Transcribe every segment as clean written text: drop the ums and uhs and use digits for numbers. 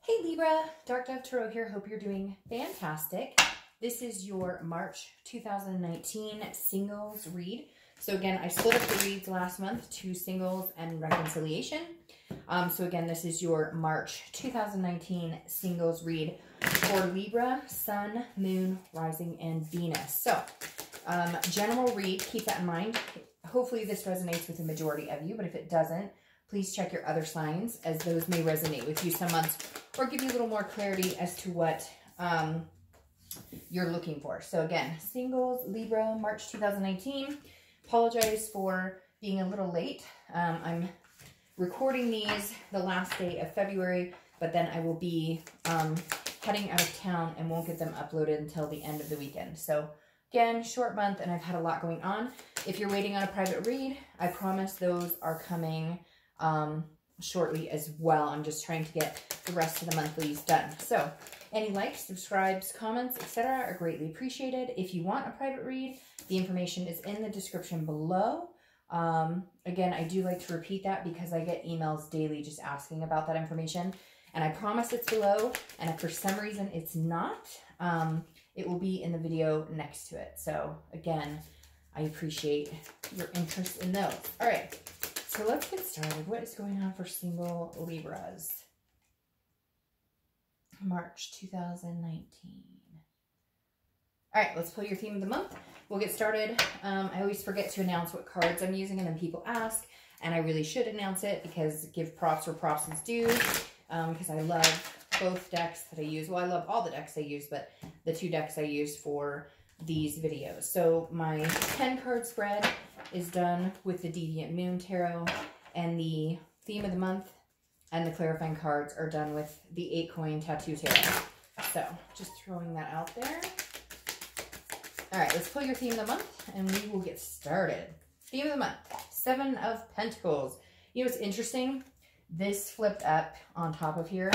Hey Libra, Dark Dove Tarot here. Hope you're doing fantastic. This is your March 2019 singles read. So again, I split up the reads last month to singles and reconciliation. So again, this is your March 2019 singles read for Libra, Sun, Moon, Rising, and Venus. So general read, keep that in mind. Hopefully this resonates with the majority of you, but if it doesn't, please check your other signs, as those may resonate with you some months or give you a little more clarity as to what you're looking for. So again, singles, Libra, March 2019. Apologize for being a little late. I'm recording these the last day of February, but then I will be heading out of town and won't get them uploaded until the end of the weekend. So again, short month, and I've had a lot going on. If you're waiting on a private read, I promise those are coming shortly as well. I'm just trying to get the rest of the monthlies done. So any likes, subscribes, comments, etc. are greatly appreciated. If you want a private read, the information is in the description below. Again, I do like to repeat that because I get emails daily just asking about that information. And I promise it's below. And if for some reason it's not, it will be in the video next to it. So again, I appreciate your interest in those. All right. So let's get started. What is going on for single Libras? March 2019. All right, let's pull your theme of the month. We'll get started. I always forget to announce what cards I'm using, and then people ask, and I really should announce it because give props where props is due, because I love both decks that I use. Well, I love all the decks I use, but the two decks I use for these videos. So my 10 card spread is done with the Deviant Moon Tarot, and the theme of the month and the clarifying cards are done with the 8 coin tattoo tarot. So just throwing that out there. All right, let's pull your theme of the month and we will get started. Theme of the month, 7 of Pentacles. You know what's interesting? This flipped up on top of here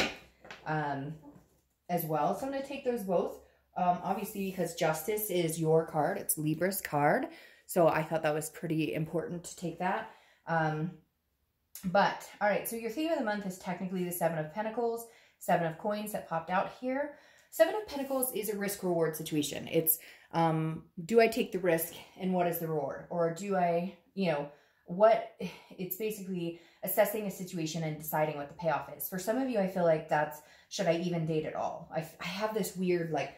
as well. So I'm going to take those both. Obviously, because Justice is your card. It's Libra's card. So I thought that was pretty important to take that. But, all right, so your theme of the month is technically the 7 of Pentacles, 7 of Coins that popped out here. 7 of Pentacles is a risk-reward situation. It's, do I take the risk and what is the reward? Or do I, it's basically assessing a situation and deciding what the payoff is. For some of you, I feel like that's, should I even date at all? I have this weird, like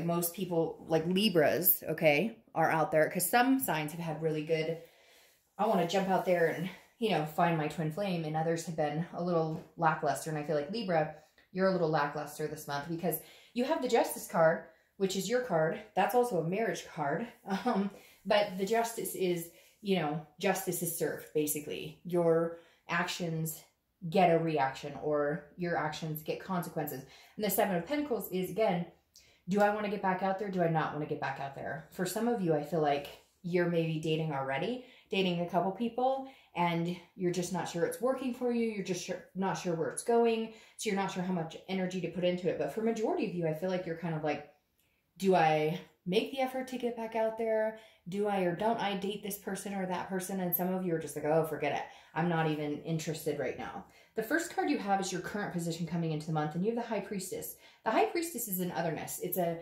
most people, like Libras, okay, are out there, because some signs have had really good, I want to jump out there and, find my twin flame, and others have been a little lackluster. And I feel like Libra, you're a little lackluster this month because you have the Justice card, which is your card. That's also a marriage card. But the Justice is, justice is served, basically. Your actions get a reaction, or your actions get consequences. And the 7 of Pentacles is, again, do I want to get back out there? Do I not want to get back out there? For some of you, I feel like you're maybe dating already, dating a couple people, and you're just not sure it's working for you. You're just not sure where it's going. So you're not sure how much energy to put into it. But for majority of you, I feel like you're kind of like, do I make the effort to get back out there? Do I or don't I date this person or that person? And some of you are just like, oh, forget it. I'm not even interested right now. The first card you have is your current position coming into the month, and you have the High Priestess. The High Priestess is an otherness. It's a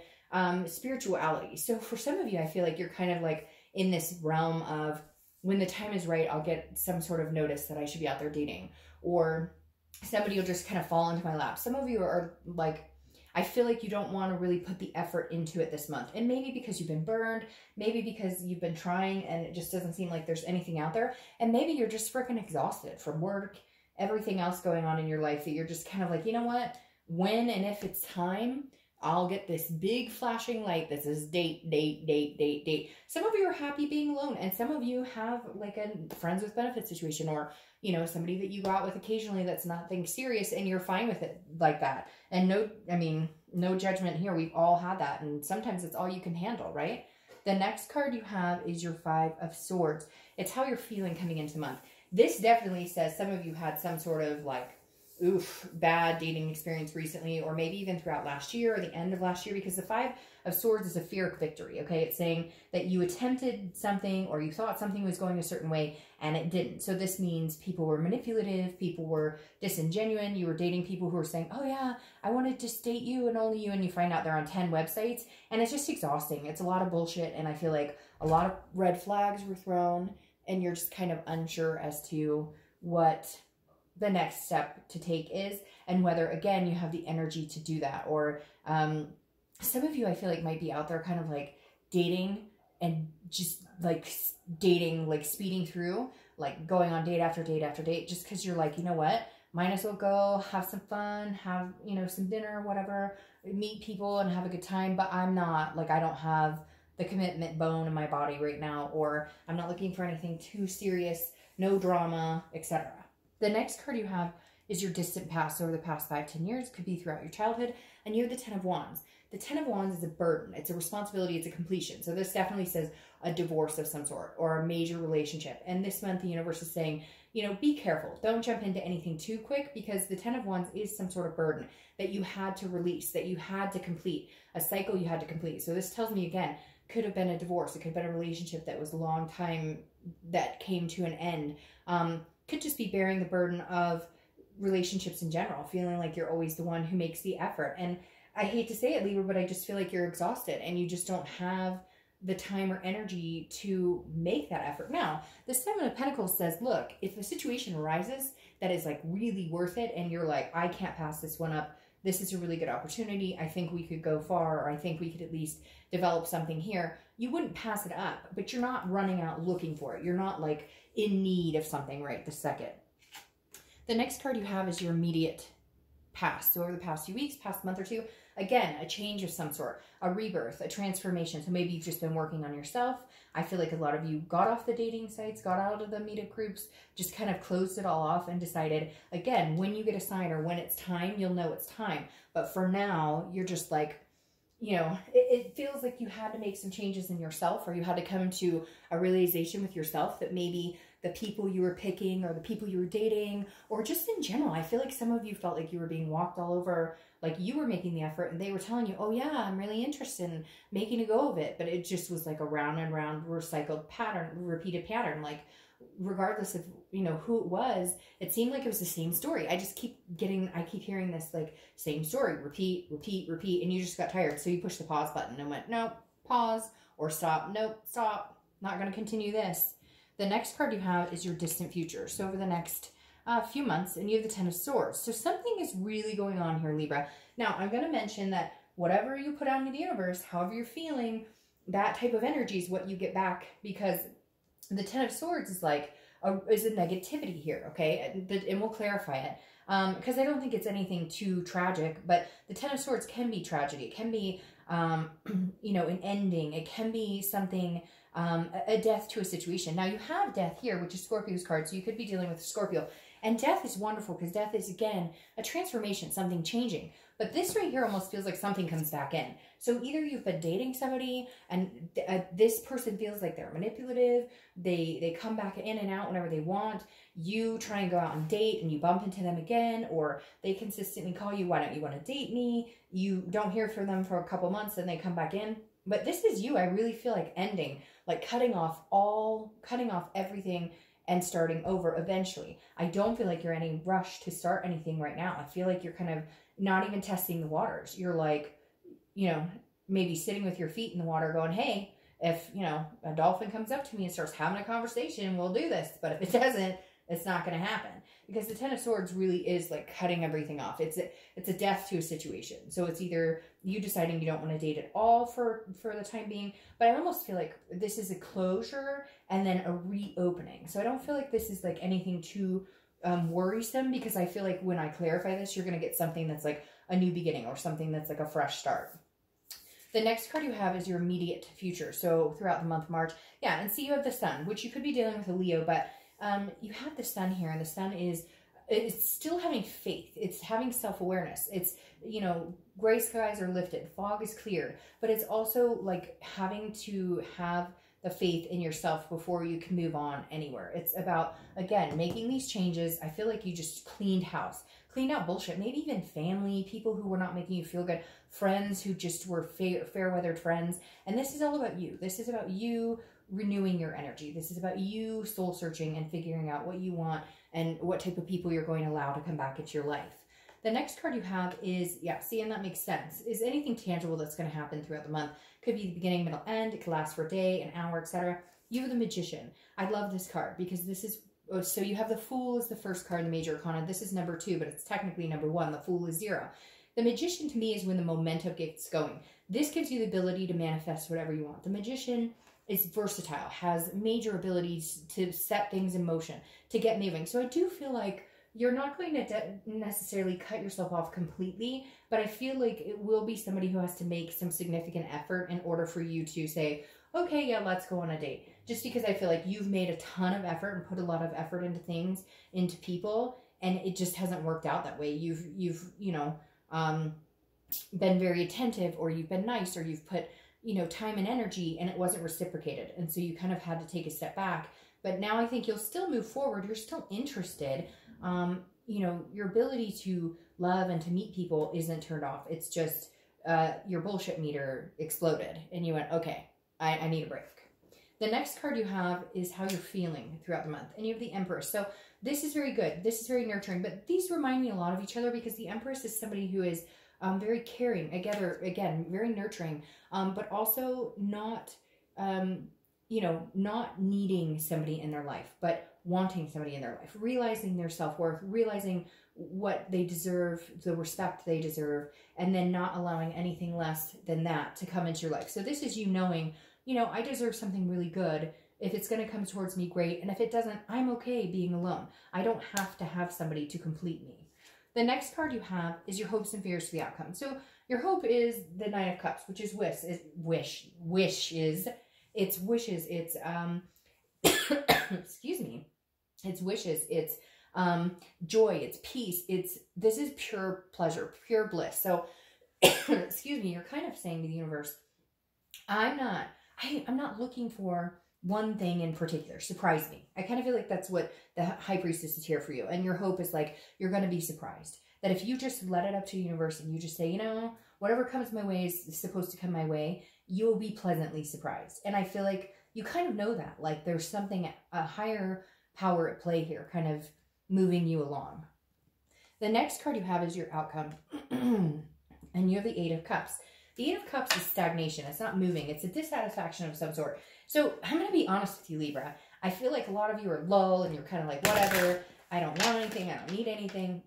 spirituality. So for some of you, I feel like you're kind of like in this realm of, when the time is right, I'll get some sort of notice that I should be out there dating, or somebody will just kind of fall into my lap. Some of you are like, I feel like you don't want to really put the effort into it this month. And maybe because you've been burned, maybe because you've been trying and it just doesn't seem like there's anything out there. And maybe you're just freaking exhausted from work, everything else going on in your life, that you're just kind of like, you know what? When and if it's time, I'll get this big flashing light that says date, date, date, date, date. Some of you are happy being alone, and some of you have like a friends with benefits situation, or, somebody that you go out with occasionally that's nothing serious, and you're fine with it like that. And no judgment here. We've all had that, and sometimes it's all you can handle, right? The next card you have is your 5 of Swords. It's how you're feeling coming into the month. This definitely says some of you had some sort of like bad dating experience recently, or maybe even throughout last year or the end of last year, because the Five of Swords is a Pyrrhic victory, okay? It's saying that you attempted something or you thought something was going a certain way and it didn't. So this means people were manipulative, people were disingenuous, you were dating people who were saying, oh yeah, I want to just date you and only you, and you find out they're on 10 websites, and it's just exhausting. It's a lot of bullshit, and I feel like a lot of red flags were thrown, and you're just kind of unsure as to what the next step to take is, and whether, again, you have the energy to do that. Or some of you, I feel like, might be out there kind of like dating and just like dating, like speeding through, like going on date after date after date, just because you're like, you know what, might as well go have some fun, have, you know, some dinner, whatever, meet people and have a good time. But I'm not, like, I don't have the commitment bone in my body right now, or I'm not looking for anything too serious, no drama, etc. The next card you have is your distant past. Over the past 5-10 years, could be throughout your childhood, and you have the 10 of Wands. The 10 of Wands is a burden. It's a responsibility. It's a completion. So this definitely says a divorce of some sort or a major relationship. And this month, the universe is saying, you know, be careful. Don't jump into anything too quick, because the 10 of Wands is some sort of burden that you had to release, that you had to complete, a cycle you had to complete. So this tells me, again, could have been a divorce. It could have been a relationship that was a long time that came to an end. Could just be bearing the burden of relationships in general, feeling like you're always the one who makes the effort. And I hate to say it, Libra, but I just feel like you're exhausted and you just don't have the time or energy to make that effort. Now, the Seven of Pentacles says, look, if a situation arises that is like really worth it and you're like, I can't pass this one up, this is a really good opportunity, I think we could go far, or I think we could at least develop something here, you wouldn't pass it up, but you're not running out looking for it. You're not like in need of something right this second. The next card you have is your immediate past. So over the past few weeks, past month or two, again, a change of some sort, a rebirth, a transformation. So maybe you've just been working on yourself. I feel like a lot of you got off the dating sites, got out of the meetup groups, just kind of closed it all off and decided, again, when you get a sign or when it's time, you'll know it's time. But for now, you're just like, you know, it feels like you had to make some changes in yourself, or you had to come to a realization with yourself that maybe the people you were picking or the people you were dating, or just in general, I feel like some of you felt like you were being walked all over, like you were making the effort and they were telling you, oh yeah, I'm really interested in making a go of it. But it just was like a round and round recycled pattern, repeated pattern. Like regardless of, you know, who it was, it seemed like it was the same story. I keep hearing this like same story, repeat, repeat, repeat. And you just got tired. So you pushed the pause button and went, nope, pause, or stop. Nope, stop. Not going to continue this. The next card you have is your distant future. So over the next few months, and you have the 10 of Swords. So something is really going on here, Libra. Now, I'm going to mention that whatever you put out into the universe, however you're feeling, that type of energy is what you get back, because the 10 of Swords is like, is a negativity here, okay? And we'll clarify it. Because I don't think it's anything too tragic, but the 10 of Swords can be tragedy. It can be, you know, an ending. It can be something, a death to a situation. Now, you have death here, which is Scorpio's card, so you could be dealing with Scorpio. And death is wonderful, because death is, again, a transformation, something changing. But this right here almost feels like something comes back in. So either you've been dating somebody and this person feels like they're manipulative. They come back in and out whenever they want. You try and go out and date and you bump into them again, or they consistently call you, why don't you want to date me? You don't hear from them for a couple months and they come back in. But this is you. I really feel like ending, like cutting off everything and starting over eventually. I don't feel like you're in any rush to start anything right now. I feel like you're kind of not even testing the waters. You're like, you know, maybe sitting with your feet in the water going, hey, if, you know, a dolphin comes up to me and starts having a conversation, we'll do this. But if it doesn't, it's not going to happen. Because the 10 of Swords really is like cutting everything off. It's a death to a situation. So it's either you deciding you don't want to date at all for the time being. But I almost feel like this is a closure and then a reopening. So I don't feel like this is like anything too worrisome, because I feel like when I clarify this, you're going to get something that's like a new beginning or something that's like a fresh start. The next card you have is your immediate future. So throughout the month of March, yeah, and see you have the Sun, which you could be dealing with a Leo, but you have the Sun here, and the Sun it's still having faith. It's having self-awareness. It's, you know, gray skies are lifted, fog is cleared, but it's also like having to have the faith in yourself before you can move on anywhere. It's about, again, making these changes. I feel like you just cleaned house, cleaned out bullshit, maybe even family, people who were not making you feel good, friends who just were fair-weathered friends. And this is all about you. This is about you renewing your energy. This is about you soul searching and figuring out what you want and what type of people you're going to allow to come back into your life. The next card you have is, yeah, see, and that makes sense, is anything tangible that's going to happen throughout the month. Could be the beginning, middle, end. It could last for a day, an hour, etc. You have the Magician. I love this card because this is, so you have the Fool as the first card in the Major Arcana. This is number 2, but it's technically number 1. The Fool is 0. The Magician to me is when the momentum gets going. This gives you the ability to manifest whatever you want. The Magician is versatile, has major abilities to set things in motion, to get moving. So I do feel like you're not going to necessarily cut yourself off completely, but I feel like it will be somebody who has to make some significant effort in order for you to say, okay, yeah, let's go on a date. Just because I feel like you've made a ton of effort and put a lot of effort into things, into people, and it just hasn't worked out that way. You've you know, been very attentive, or you've been nice, or you've put, you know, time and energy, and it wasn't reciprocated. And so you kind of had to take a step back. But now I think you'll still move forward. You're still interested. You know, your ability to love and to meet people isn't turned off. It's just your bullshit meter exploded and you went, okay, I need a break. The next card you have is how you're feeling throughout the month. And you have the Empress. So this is very good. This is very nurturing. But these remind me a lot of each other because the Empress is somebody who is very caring. Again, very nurturing. But also not, you know, not needing somebody in their life, but wanting somebody in their life, realizing their self-worth, realizing what they deserve, the respect they deserve, and then not allowing anything less than that to come into your life. So this is you knowing, you know, I deserve something really good. If it's going to come towards me, great. And if it doesn't, I'm okay being alone. I don't have to have somebody to complete me. The next card you have is your hopes and fears for the outcome. So your hope is the Knight of Cups, which is wishes. It's excuse me. It's wishes. It's joy. It's peace. This is pure pleasure, pure bliss. So, excuse me, you're kind of saying to the universe, I'm not looking for one thing in particular. Surprise me. I kind of feel like that's what the High Priestess is here for you. And your hope is like, you're going to be surprised. That if you just let it up to the universe and you just say, you know, whatever comes my way is supposed to come my way, you'll be pleasantly surprised. And I feel like you kind of know that. Like there's something, a higher power at play here, kind of moving you along. The next card you have is your outcome. And you have the Eight of Cups. The Eight of Cups is stagnation. It's not moving. It's a dissatisfaction of some sort. So I'm going to be honest with you, Libra. I feel like a lot of you are lull and you're kind of like, whatever. I don't want anything. I don't need anything.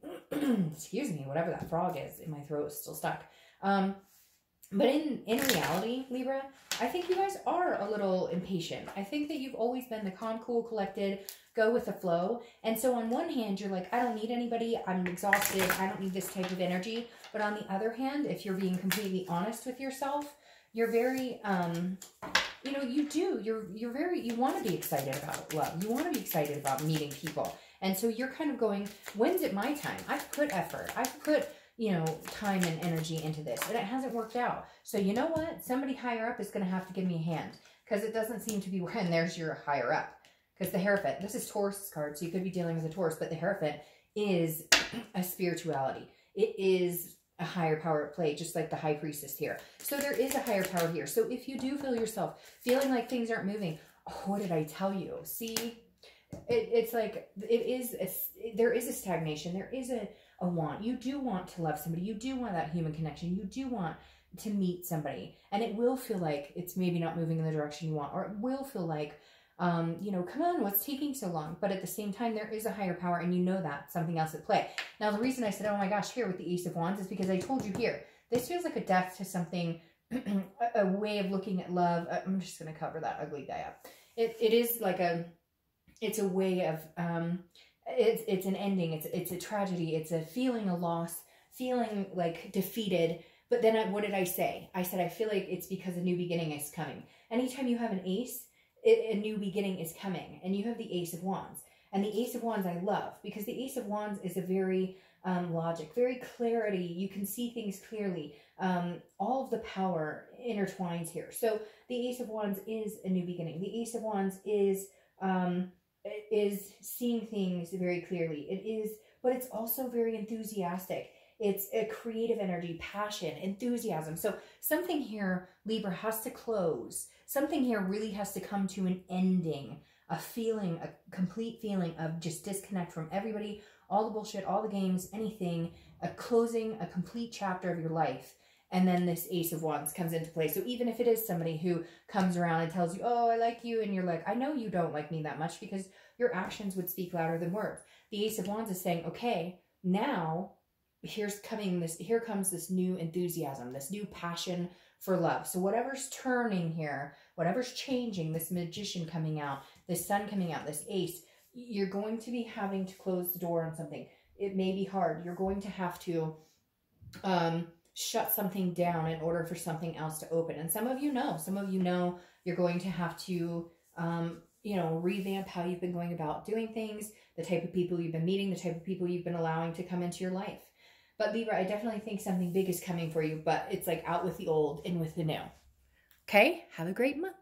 Excuse me, whatever that frog is in my throat is still stuck. But in reality, Libra, I think you guys are a little impatient. I think that you've always been the calm, cool, collected, go with the flow. And so on one hand, you're like, I don't need anybody. I'm exhausted. I don't need this type of energy. But on the other hand, if you're being completely honest with yourself, you're very, you know, you want to be excited about love. You want to be excited about meeting people. And so you're kind of going, when's it my time? I've put effort. I've put, you know, time and energy into this, and it hasn't worked out. So you know what? Somebody higher up is going to have to give me a hand, because it doesn't seem to be when there's your higher up. Because the Hierophant, this is Taurus card, so you could be dealing with a Taurus, but the Hierophant is a spirituality. It is a higher power at play, just like the High Priestess here. So there is a higher power here. So if you do feel yourself feeling like things aren't moving, oh, what did I tell you? See, it's like, there is a stagnation. There is a want. You do want to love somebody. You do want that human connection. You do want to meet somebody. And it will feel like it's maybe not moving in the direction you want, or it will feel like, you know, come on, what's taking so long? But at the same time, there is a higher power, and you know that, something else at play. Now, the reason I said, oh my gosh, here with the Ace of Wands is because I told you here, this feels like a death to something, a way of looking at love. I'm just going to cover that ugly guy up. It is like it's a way of, it's an ending. It's a tragedy. It's a feeling a loss, feeling like defeated. But then what did I say? I said, I feel like it's because a new beginning is coming. Anytime you have an ace, a new beginning is coming. And you have the Ace of Wands. And the Ace of Wands I love, because the Ace of Wands is a very logic, very clarity. You can see things clearly. All of the power intertwines here. So the Ace of Wands is a new beginning. The Ace of Wands is seeing things very clearly. It is but it's also very enthusiastic. It's a creative energy, passion, enthusiasm. So something here, Libra, has to close. Something here really has to come to an ending, a feeling, a complete feeling of just disconnect from everybody, all the bullshit, all the games, anything, a closing, a complete chapter of your life. And then this Ace of Wands comes into play. So even if it is somebody who comes around and tells you, oh, I like you, and you're like, I know you don't like me that much, because your actions would speak louder than words. The Ace of Wands is saying, okay, now here comes this new enthusiasm, this new passion for love. So whatever's turning here, whatever's changing, this Magician coming out, this Sun coming out, this Ace, you're going to be having to close the door on something. It may be hard. You're going to have to shut something down in order for something else to open. And some of you know you're going to have to, revamp how you've been going about doing things, the type of people you've been meeting, the type of people you've been allowing to come into your life. But Libra, I definitely think something big is coming for you, but it's like out with the old, in with the new. Okay? Have a great month.